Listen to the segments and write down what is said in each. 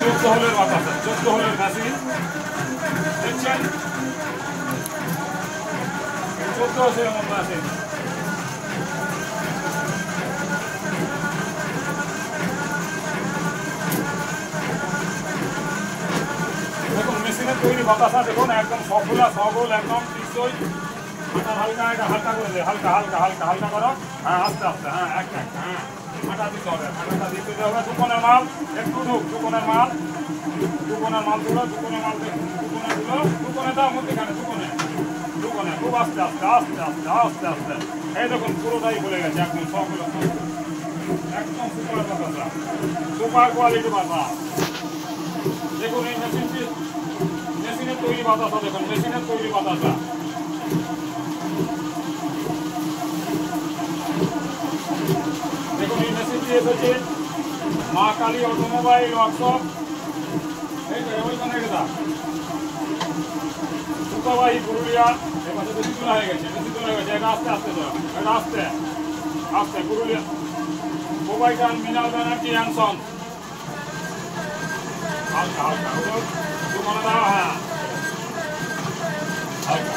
14 হোলের বাতাসা, 14 হোলের মেশিন দেখছেন, 14 হোলের মেশিন। দেখুন মেশিনের তৈরি বাতাসা দেখুন একদম সফলা সবল একদম টিকসই। হালকা এটা হালকা করে দে, হালকা হালকা হালকা হালকা করো, হ্যাঁ আস্তে আস্তে, হ্যাঁ এক এক, হ্যাঁ আটা দিতে হবে, আটাটা দিতে হবে। দুকোণের মাল একটু ঢুক, দুকোণের মাল, দুকোণের মাল তুলো, দুকোণের মাল দুকোণে তুলো, দুকোণে দাও মধ্যেখানে, দুকোণে দুকোণে খুব আস্তে আস্তে আস্তে আস্তে আস্তে আস্তে। এই দেখুন পুরোটাই বলে গেছে একদম সবগুলো, একদম সুপার বাতাসা, সুপার কোয়ালিটি বাতাসা। দেখুন এই মেশিনটি, মেশিনের তৈরি বাতাসা দেখুন, মেশিনের তৈরি বাতাসা। দেখুন এই মেশিনটি এসেছে মা কালী অটোমোবাইল ওয়ার্কশপ, এই তো ওইখানে গেছা সুতাবাহী পুরুলিয়া। এবার বেশি তোলা হয়ে গেছে, বেশি তোলা হয়ে গেছে, এটা আস্তে আস্তে তো, এটা আস্তে আস্তে পুরুলিয়া মোবাইল মিনাল ব্যানার্জি অ্যান্ড সন, হালকা হালকা দুমানা দাও, হ্যাঁ হালকা।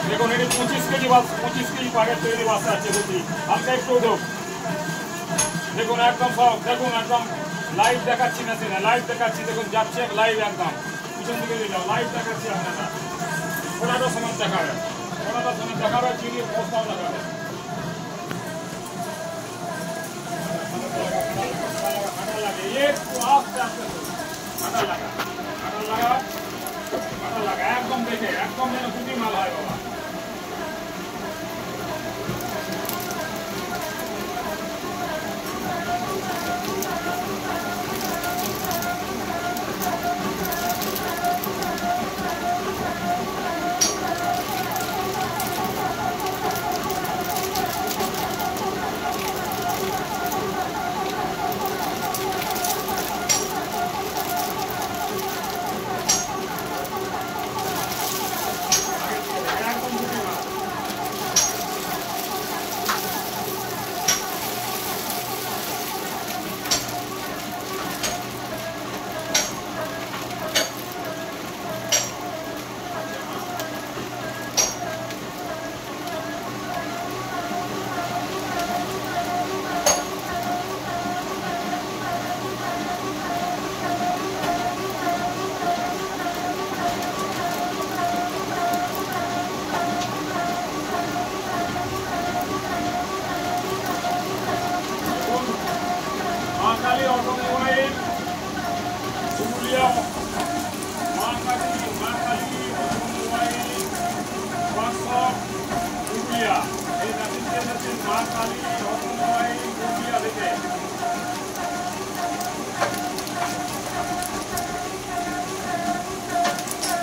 দেখুন এটি 25 কেজি বাস, 25 কেজি পাকের তৈরি বাসা আছে বুঝি, হালকা একটু উঠুক। দেখুন একদম সব, দেখুন একদম লাইভ দেখাচ্ছি মেশিনে, লাইভ দেখাচ্ছি, দেখুন যাচ্ছে লাইভ একদম পিছন দিকে দিলাম, লাইভ দেখাচ্ছি আপনারা। ওনাটা সমান দেখাবে, ওনাটা সমান দেখাবে, চিনি অবস্থাও দেখাবে। কাটা লাগে একটু আস্তে আস্তে, কাটা লাগা, কাটা লাগা, কাটা লাগা একদম দেখে, একদম যেন দুটি মাল হয় বাবা। মা কালী অটোমোবাইল পুরুলিয়া, মা কালী অটোমোবাইল ওয়ার্কশপ পুরুলিয়া, এই মেশিনটি এসেছে মা কালী অটোমোবাইল পুরুলিয়া থেকে।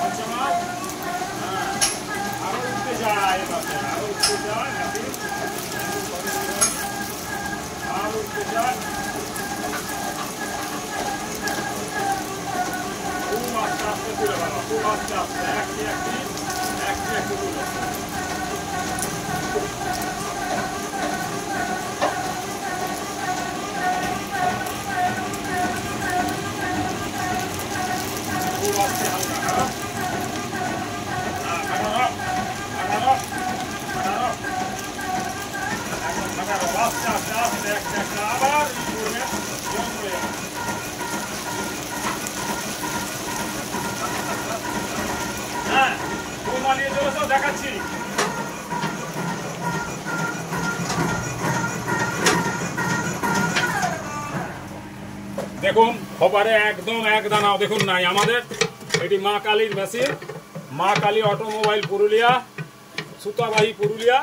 আচ্ছা মা, হ্যাঁ আরো উঠতে যায়, এবারে আরো উঠতে যায় মেশিন, আরো উঠতে যায়, খুব আস্তে আস্তে তুলে বাবা, খুব আস্তে আস্তে, একটি একটি একটি একটি তুলে। খুব আস্তে হালকা কাটো, কাটানো কাটানো কাটানো, একদম কাটানো আস্তে আস্তে আস্তে একটি একটা, আবার করবে জম করে যাবে। হ্যাঁ ফুল মানিয়ে চলেছ দেখাচ্ছি। দেখুন খবরে একদম এক দানাও দেখুন নাই আমাদের। এটি মা কালীর মেশিন, মা কালী অটোমোবাইল পুরুলিয়া, সুতাবাহী Purulia,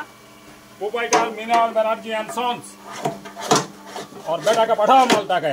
proprietor Minal Banerjee and sons. और बेटा का पठाओ मालटा के